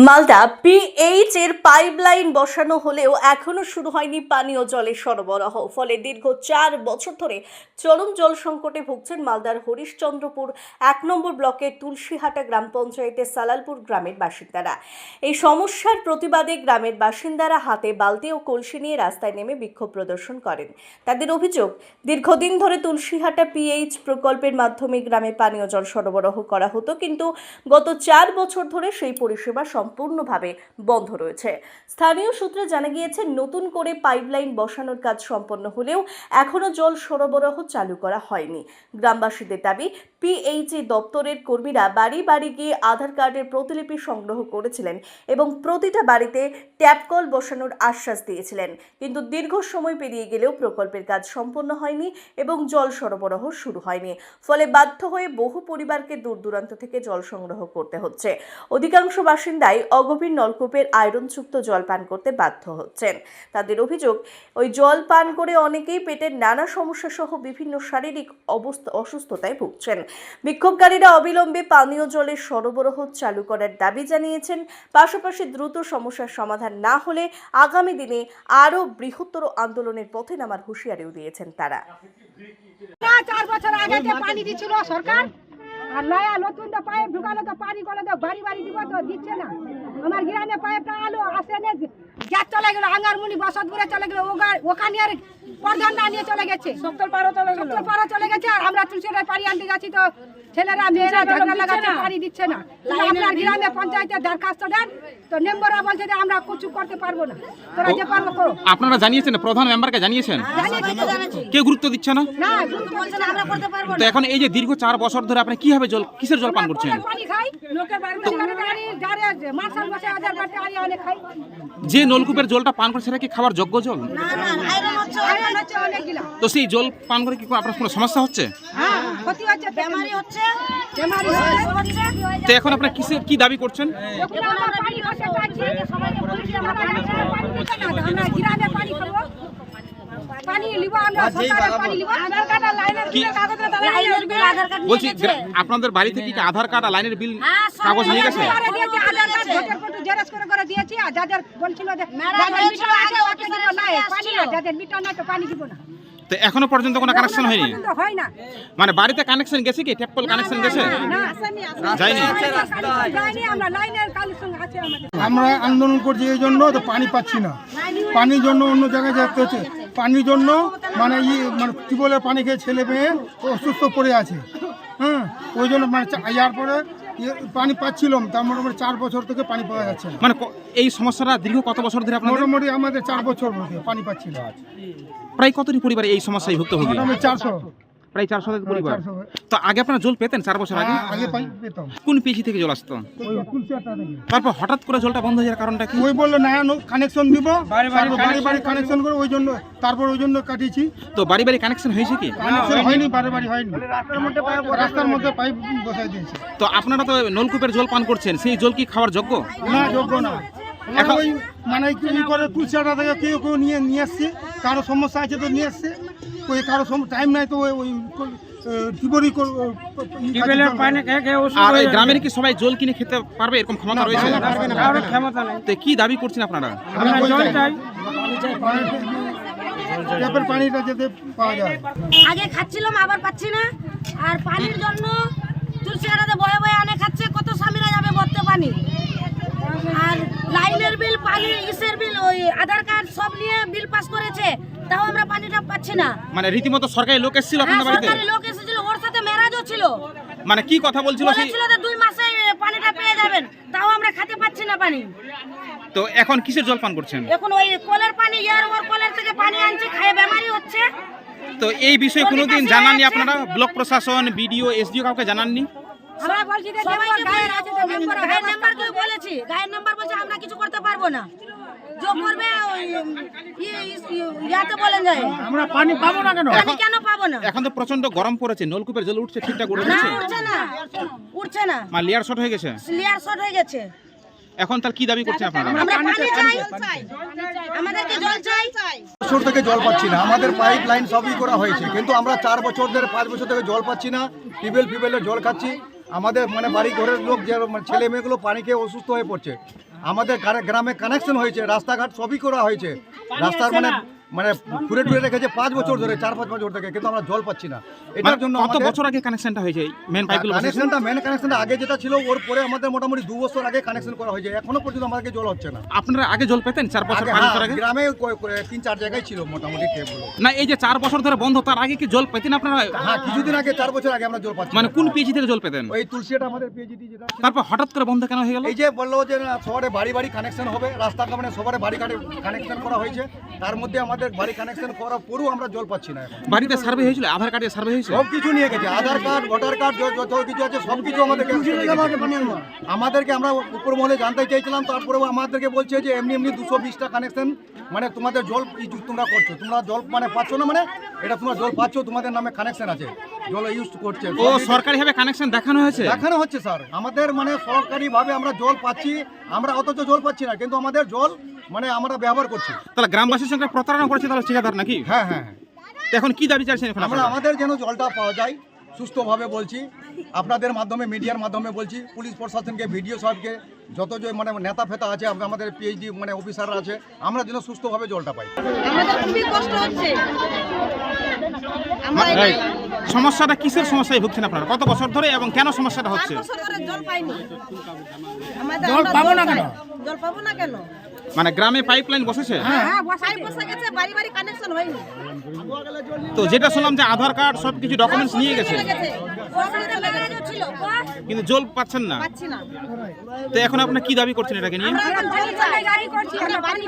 Malda pH এর pipeline বসানো হলেও এখনো শুরু হয়নি পানীয় জলের সরবরাহ। ফলে দীর্ঘ 4 বছর ধরে চরম জল সংকটে ভুগছেন মালদার হরিশ্চন্দ্রপুর 1 নম্বর ব্লকের তুলসীহাটা গ্রাম পঞ্চায়েতের সালালপুর গ্রামের বাসিন্দারা। এই সমস্যার প্রতিবাদে গ্রামের বাসিন্দারা হাতে বালতি ও কলসি নিয়ে রাস্তায় নেমে বিক্ষোভ প্রদর্শন করেন। তাদের অভিযোগ, দীর্ঘদিন ধরে তুলসীহাটা পিএইচ প্রকল্পের মাধ্যমে গ্রামে পানীয় জল সরবরাহ করা হতো, কিন্তু গত 4 বছর ধরে সেই পরিষেবা সম্পূর্ণভাবে বন্ধ রয়েছে। স্থানীয় সূত্রে জানা গিয়েছে, নতুন করে পাইপলাইন বসানোর কাজ সম্পন্ন হলেও এখনো জল সরবরাহ চালু করা হয়নি। গ্রামবাসীদের দাবি, পিএইচই দপ্তরের কর্মীরা বাড়ি বাড়ি গিয়ে আধার কার্ডের প্রতিলিপি সংগ্রহ করেছিলেন এবং প্রতিটা বাড়িতে ট্যাপ কল বসানোর আশ্বাস দিয়েছিলেন, কিন্তু দীর্ঘ সময় পেরিয়ে গেলেও প্রকল্পের কাজ সম্পন্ন হয়নি এবং জল সরবরাহ শুরু হয়নি। ফলে বাধ্য হয়ে বহু পরিবারকে দূর দূরান্ত থেকে জল সংগ্রহ করতে হচ্ছে। অধিকাংশ বাসিন্দাই অগভীর নলকূপের আয়রনযুক্ত জল পান করতে বাধ্য হচ্ছেন। তাদের অভিযোগ, ওই জল পান করে অনেকেই পেটের নানা সমস্যা সহ বিভিন্ন শারীরিক অসুস্থতায় ভুগছেন। বিক্ষোভকারীরা অবিলম্বে পানীয় জলের সরবরাহ চালু করার দাবি জানিয়েছেন। পাশাপাশি দ্রুত সমস্যার সমাধান না হলে আগামী দিনে আরও বৃহত্তর আন্দোলনের পথে নামার হুঁশিয়ারিও দিয়েছেন তারা। 4 বছর আগে যে পানি দিচ্ছিল সরকার, আর নয়া নতুন তো পাইপ ঢুকালো, তো পানি করলো, তো বাড়ি বাড়ি দিব, তো দিচ্ছে না। আমার গ্রামে পাইপটা আলো আসে না, গ্যাস চলে গেল, আঙ্গারমুনি বসতপুরে চলে গেল, ওখানে আর প্রধানরা নিয়ে চলে গেছে, সত্তর পারো চলে গেছে। আর আমরা তুলসীর পানি আনতে যাচ্ছি, তো ছেলেরা মেয়েরা ঝগড়া লাগাচ্ছে, পানি দিচ্ছে না। আপনার গ্রামে পঞ্চায়েতে দরখাস্ত দেন, তো মেম্বাররা বলছে যে আমরা কিছু করতে পারবো না, তোরা যে পারবো করো। আপনারা জানিয়েছেন, প্রধান মেম্বারকে জানিয়েছেন, কেউ গুরুত্ব দিচ্ছে না। তো এখন এই যে দীর্ঘ 4 বছর ধরে আপনি কিভাবে কিসের জল পান করছেন? যে নলকূপের জলটা পান করছে সেটা কি খাবার যোগ্য জল? তো সেই জল পান করে কি আপনার কোনো সমস্যা হচ্ছে? তো এখন আপনার কি দাবি করছেন? বলছি, আপনাদের বাড়ি থেকে কি আধার কার্ড আর লাইনের বিল কাগজ নিয়ে গেছে? তো এখনো পর্যন্ত কোনো কানেকশন হয়নি? মানে বাড়িতে কানেকশন গেছে কি? ট্যাপ কল কানেকশন গেছে? যায়নি। আমরা আন্দোলন করছি এই জন্য, তো পানি পাচ্ছি না। পানির জন্য অন্য জায়গায় যেতে হচ্ছে। পানির জন্য মানে টিউবওয়েলের পানি খেয়ে ছেলে মেয়ে অসুস্থ পড়ে আছে। হ্যাঁ, ওই জন্য মানে ইয়ার পরে পানি পাচ্ছিলাম, তার মোটামুটি 4 বছর থেকে পানি পাওয়া যাচ্ছে। মানে এই সমস্যাটা দীর্ঘ কত বছর ধরে আপনার? মোটামুটি আমাদের 4 বছর ধরে পানি পাচ্ছিল। প্রায় কতটি পরিবার এই সমস্যায় ভুক্তভোগী? মোটামুটি 400। প্রায় 400 পরিবার। তো আগে আপনারা জল পেতেন 4 বছর আগে? আগে পেতাম। কোন পিএইচ থেকে জল আসতো? তারপর হঠাৎ করে জলটা বন্ধ হয়ে যাওয়ার কারণটা কি? ওই বললো না কানেকশন দিব, বাড়ি বাড়ি কানেকশন করে, ওই জন্য তারপর ওই জন্য কাটিয়েছি। তো বাড়ি বাড়ি কানেকশন হয়েছে কি? কানেকশন হয়নি, বাড়ি বাড়ি হয়নি, রাস্তার মধ্যে পাইপ বসাই দিয়েছে। তো আপনারা তো নলকূপের জল পান করছেন, সেই জল কি খাওয়ার যোগ্য? না, যোগ্য না। এখন ওই মানে কি করে তুলসীটা থেকে কেউ নিয়ে আসছে, কারো সমস্যা আছে তো নিয়ে আসছে, ওই কারো টাইম নাই, তো ওই আর এই গ্রামের কি সবাই জল কিনে খেতে পারবে এরকম ক্ষমতা রয়েছে? তো কি দাবি করছেন আপনারা? পানিটা যাতে পাওয়া যায়। আগে খাচ্ছিলাম, আবার পাচ্ছি না। আর পানির জন্য তুলসীহাটাতে বয়ে বয়ে আনে খাচ্ছে, কত স্বামীরা যাবে বলতে পানি। আর লাইনের বিল, পানি, ইসের বিল, ওই আধার কার্ড সব নিয়ে বিল পাস করেছে, তাও আমরা পানিটা পাচ্ছি না। মানে রীতিমতো সরকারি লোক এসেছিল আপনাদের বাড়িতে? সরকারি লোক এসেছিল, ওর সাথে মেরাজও ছিল। মানে কি কথা বলছিল? বলেছিল যে 2 মাসে পানিটা পেয়ে যাবেন, তাও আমরা খেতে পাচ্ছি না পানি। তো এখন কিসের জল পান করছেন? এখন ওই কলের পানি, ইয়ার ওর কলের থেকে পানি আনছি, খায় বেমারি হচ্ছে। তো এই বিষয়ে কোনোদিন জানাননি আপনারা? ব্লক প্রশাসন, বিডিও, এসডিও কাউকে জানাননি? আমরা বলছি যে গায়ের আছে, তো গায়ের নাম্বারকে বলেছি, গায়ের নাম্বার বলছে আমরা কিছু করতে পারবো না, जो করবে ইয়াতে বলেন যায়। আমরা পানি পাবো না কেন? পানি কেন পাবো না? এখন তো প্রচন্ড গরম পড়েছে, নলকূপের জল উঠছে ঠিকঠাক উঠছে না, উঠছে না, মানে লেয়ার শর্ট হয়ে গেছে। লেয়ার শর্ট হয়ে গেছে। এখন তার কি দাবি করছেন আপনারা? আমরা পানি চাই, আমাদেরকে জল চাই। বছর থেকে জল পাচ্ছি না, আমাদের পাইপ লাইন সবই করা হয়েছে, কিন্তু আমরা 4 বছর ধরে 5 বছর থেকে জল পাচ্ছি না। টিউবওয়েলের জল খাচ্ছি, আমাদের মানে বাড়ি ঘরের লোক যে মানে ছেলে মেয়েগুলো পানি খেয়ে অসুস্থ হয়ে পড়ছে। আমাদের গ্রামে কানেকশন হয়েছে, রাস্তাঘাট সবই করা হয়েছে, রাস্তার মানে মানে ঘুরে ঘুরে রেখেছে 5 বছর ধরে, 4-5 বছর থেকে, কিন্তু আমরা জল পাচ্ছি না। এটার জন্য কত বছর আগে কানেকশনটা হয়েছে মেন পাইপগুলো? মেন কানেকশনটা আগে যেটা ছিল ওর পরে আমাদের মোটামুটি 2 বছর আগে কানেকশন করা হয়েছে, এখনো পর্যন্ত আমাদেরকে জল হচ্ছে না। আপনারা আগে জল পেতেন 4 বছর 5 বছর আগে? গ্রামে 3-4 জায়গায় ছিল মোটামুটি টেপগুলো। না, এই যে 4 বছর ধরে বন্ধ, তার আগে কি জল পেতেন আপনারা? হ্যাঁ, কিছুদিন আগে 4 বছর আগে আমরা জল পাচ্ছি। মানে কোন পিএইচি থেকে জল পেতেন? ওই তুলসিয়াটা আমাদের পিএইচডি যেটা ছিল। তারপর হঠাৎ করে বন্ধ কেন হয়ে গেল? এই যে বললো যে না, শহরে বাড়ি বাড়ি কানেকশন হবে, রাস্তা মানে সবার বাড়ি কানেকশন করা হয়েছে, তার মধ্যে আমাদের বাড়ি কানেকশন করার পরেও আমরা জল পাচ্ছি না। এখন বাড়িতে সার্ভে হয়েছিল, আধার কার্ডে সার্ভে হয়েছিল, সব কিছু নিয়ে গেছে, আধার কার্ড, ভোটার কার্ড, যত কিছু আছে সব কিছু আমাদেরকে আমরা উপর মহলে জানতে চাইছিলাম, তারপরেও আমাদেরকে বলছে যে এমনি 220টা কানেকশন, মানে তোমাদের জল তোমরা করছো, তোমরা জল মানে পাচ্ছ না, মানে এটা তোমরা জল পাচ্ছ, তোমাদের নামে কানেকশন আছে, জল ইউজ করছে। ও সরকারিভাবে কানেকশন দেখানো হয়েছে? দেখানো হচ্ছে স্যার, আমাদের মানে সরকারিভাবে আমরা জল পাচ্ছি, আমরা অথচ জল পাচ্ছি না, কিন্তু আমাদের জল মানে আমরা ব্যবহার করছি। তাহলে গ্রামবাসীর সঙ্গে প্রতারণা করেছে তাহলে ঠিকাদার নাকি? হ্যাঁ হ্যাঁ, তো এখন কি দাবি চাইছেন এখন আমরা আপনারা? আমাদের যেন জলটা পাওয়া যায় সুস্থভাবে বলছি, আপনাদের মাধ্যমে, মিডিয়ার মাধ্যমে বলছি, পুলিশ প্রশাসনকে, ভিডিও সাহেবকে, যত যে মানে নেতা ফেতা আছে, আমাদের পিএইচডি মানে অফিসাররা আছে, আমরা যেন সুস্থভাবে জলটা পাই। আমাদের খুবই কষ্ট হচ্ছে। আমরা এই সমস্যাটা কিসের সমস্যায় ভুগছেন আপনারা? কত বছর ধরে এবং কেন সমস্যাটা হচ্ছে? 8 বছর ধরে জল পাইনি। আমাদের জল পাবো না কেন? জল পাবো না কেন? মানে গ্রামে পাইপলাইন বসেছে? হ্যাঁ পাইপ বসে গেছে, বাড়ি বাড়ি কানেকশন হয়নি। তো যেটা শুনলাম যে আধার কার্ড সবকিছু ডকুমেন্টস নিয়ে গেছে, ছিল কিন্তু জল পাচ্ছেন না। পাচ্ছি না। তো এখন আপনারা কি দাবি করছেন এটাকে নিয়ে? আমরা এখন জল চাই। আমরা বাড়ি বাড়ি